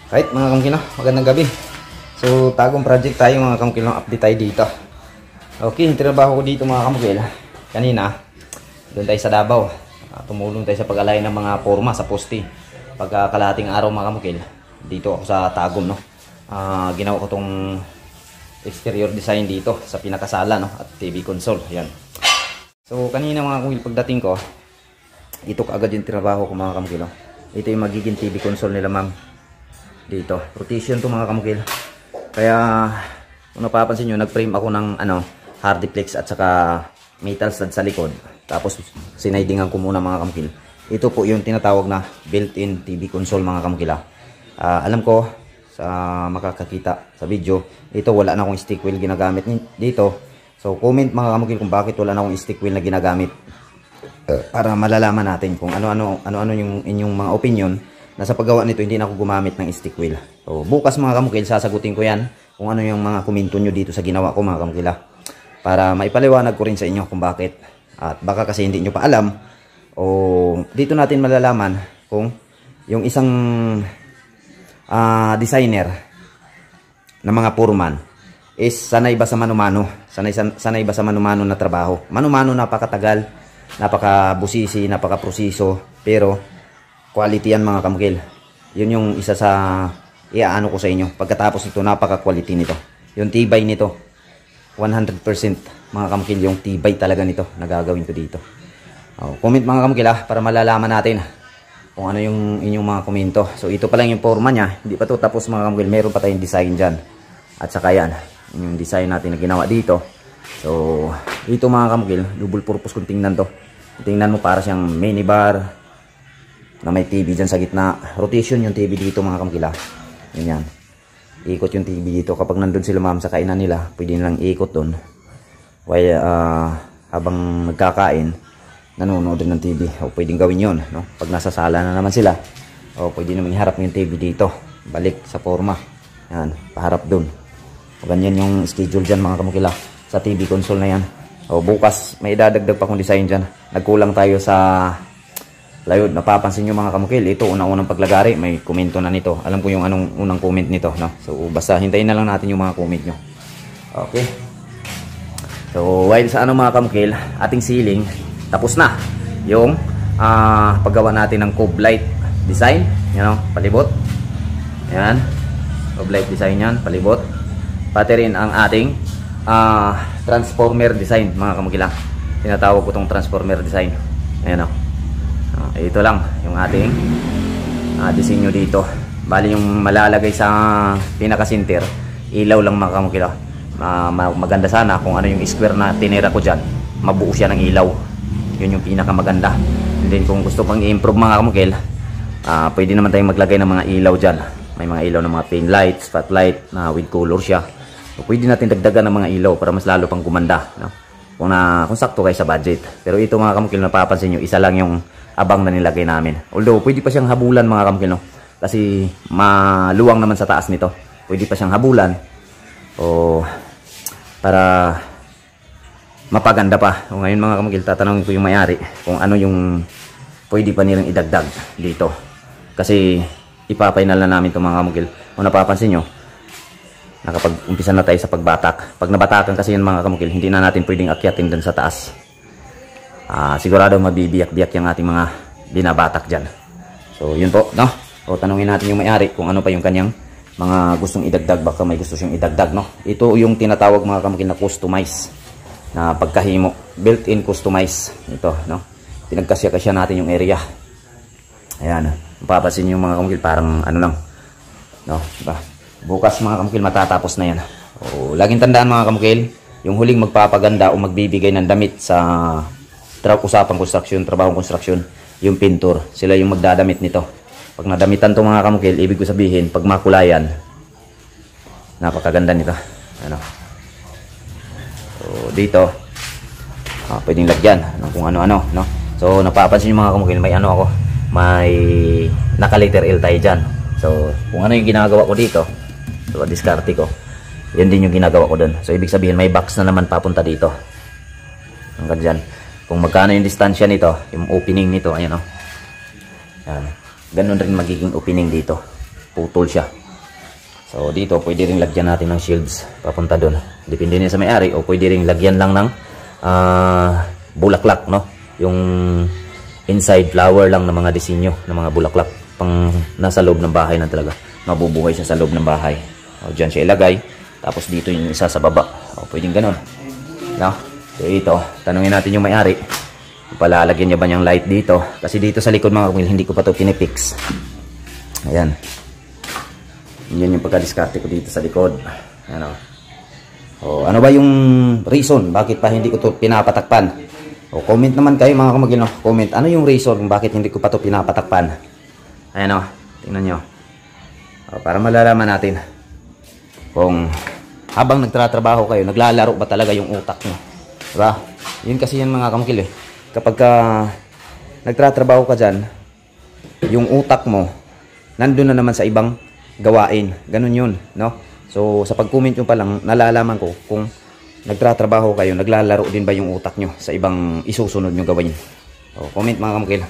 Right mga kamukil, magandang gabi. So tagong project tayo mga kamukil, update tayo dito. Okay, yung trabaho ko dito mga kamukil, kanina doon tayo sa Davao. Tumulong tayo sa pag-alay ng mga forma sa poste. Pagkakalating araw mga kamukil, dito ako sa Tagum, no. Ginawa ko tong exterior design dito sa pinakasala, no, at TV console. Yan. So kanina mga kamukil, pagdating ko, ito kaagad yung trabaho ko mga kamukil, no. Ito yung magiging TV console nila ma'am. Dito, rotation to mga kamukil. Kaya kung napapansin nyo, nag-frame ako ng hardiplex at saka metal stud sa likod. Tapos sinaydingan ko muna mga kamukil. Ito po yung tinatawag na built-in TV console mga kamukil. Alam ko sa makakakita sa video, ito wala na akong stick wheel ginagamit dito. So comment mga kamukil kung bakit wala na akong stick wheel na ginagamit, para malalaman natin kung ano-ano yung inyong mga opinion na sa paggawa nito hindi na ako gumamit ng stick wheel. So bukas mga kamukil, sasagutin ko yan kung ano yung mga komento nyo dito sa ginawa ko mga kamukil, para maipaliwanag ko rin sa inyo kung bakit. At baka kasi hindi nyo pa alam, o dito natin malalaman kung yung isang designer na mga foreman is sanay ba sa mano-mano, sanay ba sa mano-mano na trabaho. Mano-mano, napakatagal, napakabusisi, napakaproseso, pero quality yan mga kamukil. Yun yung isa sa iaano ko sa inyo. Pagkatapos ito, napaka-quality nito. Yung tibay nito, 100% mga kamukil, yung tibay talaga nito na gagawin ko dito. Comment mga kamukil para malalaman natin kung ano yung inyong mga komento. So ito pa lang yung forma niya. Hindi pa to tapos mga kamukil. Meron pa tayong design dyan. At saka yan, yung design natin na ginawa dito. So ito mga kamukil, double purpose kung tingnan to. Tingnan mo, para siyang minibar na may TV dyan sa gitna. Rotation yung TV dito mga kamukila. Ganyan. Ikot yung TV dito. Kapag nandun sila ma'am sa kainan nila, pwede nilang ikot dun. While habang nagkakain, nanonood din ng TV. O pwedeng gawin yun, no? Pag nasa sala na naman sila, o pwede naman iharap yung TV dito. Balik sa forma. Yan. Paharap dun. O ganyan yung schedule dyan mga kamukila sa TV console na yan. O bukas may idadagdag pa kong design dyan. Nagkulang tayo sa layod. Napapansin nyo mga kamukil, ito unang-unang paglagari, may komento na nito. Alam ko yung anong unang comment nito, no? So basta hintayin na lang natin yung mga comment nyo. Okay. So while sa mga kamukil, ating ceiling tapos na yung paggawa natin ng cove light design. Yan, no? Palibot. Yan. Cove light design yan, palibot. Pati rin ang ating transformer design mga kamukil. Tinatawag ko tong transformer design. Ayan, no? Ito lang yung ating disenyo dito. Bali yung malalagay sa pinaka-center, ilaw lang mga kamukil. Maganda sana kung ano yung square na tinira ko dyan, mabuo siya ng ilaw. Yun yung pinakamaganda. And then kung gusto pang i-improve mga kamukil, pwede naman tayong maglagay ng mga ilaw dyan. May mga ilaw ng mga pin light, spotlight na with color siya. So, pwede natin dagdagan ng mga ilaw para mas lalo pang gumanda, no? Kung sakto kayo sa budget. Pero ito mga kamukil, napapansin nyo, isa lang yung abang na nilagay namin. Although pwede pa siyang habulan mga kamukil, no? Kasi maluwang naman sa taas nito. Pwede pa siyang habulan o para mapaganda pa. O ngayon mga kamukil, tatanungin ko yung may-ari kung ano yung pwede pa nilang idagdag dito. Kasi ipapainal na namin itong mga kamukil. Kung napapansin nyo, nakapag-umpisa na tayo sa pagbatak. Pag nabatakan kasi yan mga kamukil, hindi na natin pwedeng akyatin dun sa taas. Sigurado mabibiyak-biyak yung ating mga binabatak dyan. So yun po, no? So tanungin natin yung may-ari kung ano pa yung kanyang mga gustong idagdag. Baka may gusto siyang idagdag, no? Ito yung tinatawag mga kamukil na customize na pagkahimo, built-in customize. Ito, no? Pinagkasya-kasya natin yung area. Ayan, mapapansin yung mga kamukil, parang ano lang, no? Diba? Bukas mga kamukil matatapos na yan. O, laging tandaan mga kamukil, yung huling magpapaganda o magbibigay ng damit sa usapang construction, trabahong construction, yung pintor. Sila yung magdadamit nito. Pag nadamitan to mga kamukil, ibig ko sabihin, pag makulayan, napakaganda nito. Ano? So, dito, pwedeng lagyan ng kung ano-ano, no? So, napapansin yung mga kamukil, may ano ako, may naka-letter L tayo dyan. So, kung ano yung ginagawa ko dito, so, diskarte ko, yan din yung ginagawa ko dun. So, ibig sabihin, may box na naman papunta dito. Hanggang dyan. Kung magkano yung distansya nito, yung opening nito, ayan o. Yan. Ganun rin magiging opening dito. putol siya. So dito pwede ring lagyan natin ng shields papunta doon. Depende niya sa may-ari, o pwede ring lagyan lang ng bulaklak, no? Yung inside flower lang ng mga disenyo ng mga bulaklak pang nasa loob ng bahay na talaga. Mabubuhay siya sa loob ng bahay. O diyan siya ilagay. Tapos dito yung isa sa baba. O pwedeng ganun. No? So ito, tanungin natin yung may-ari. Palalagyan niya ba niyang light dito? Kasi dito sa likod mga kamil, hindi ko pa ito pinipix. Ayan. Yan yung pagkadiskarte ko dito sa likod. Ano? O ano ba yung reason bakit pa hindi ko ito pinapatakpan? O comment naman kayo mga kamagil, no? Comment ano yung reason kung bakit hindi ko pa ito pinapatakpan. Ayan o, tingnan nyo. O, para malalaman natin kung habang nagtatrabaho kayo, naglalaro ba talaga yung utak nyo. Diba? Yun kasi yan mga kamagil eh. Kapag nagtatrabaho ka dyan, yung utak mo nandun na naman sa ibang gawain. Ganun yun, no? So, sa pag-comment nyo pa lang, nalalaman ko kung nagtatrabaho kayo, naglalaro din ba yung utak nyo sa ibang isusunod nyo gawin. So, comment mga kamukil.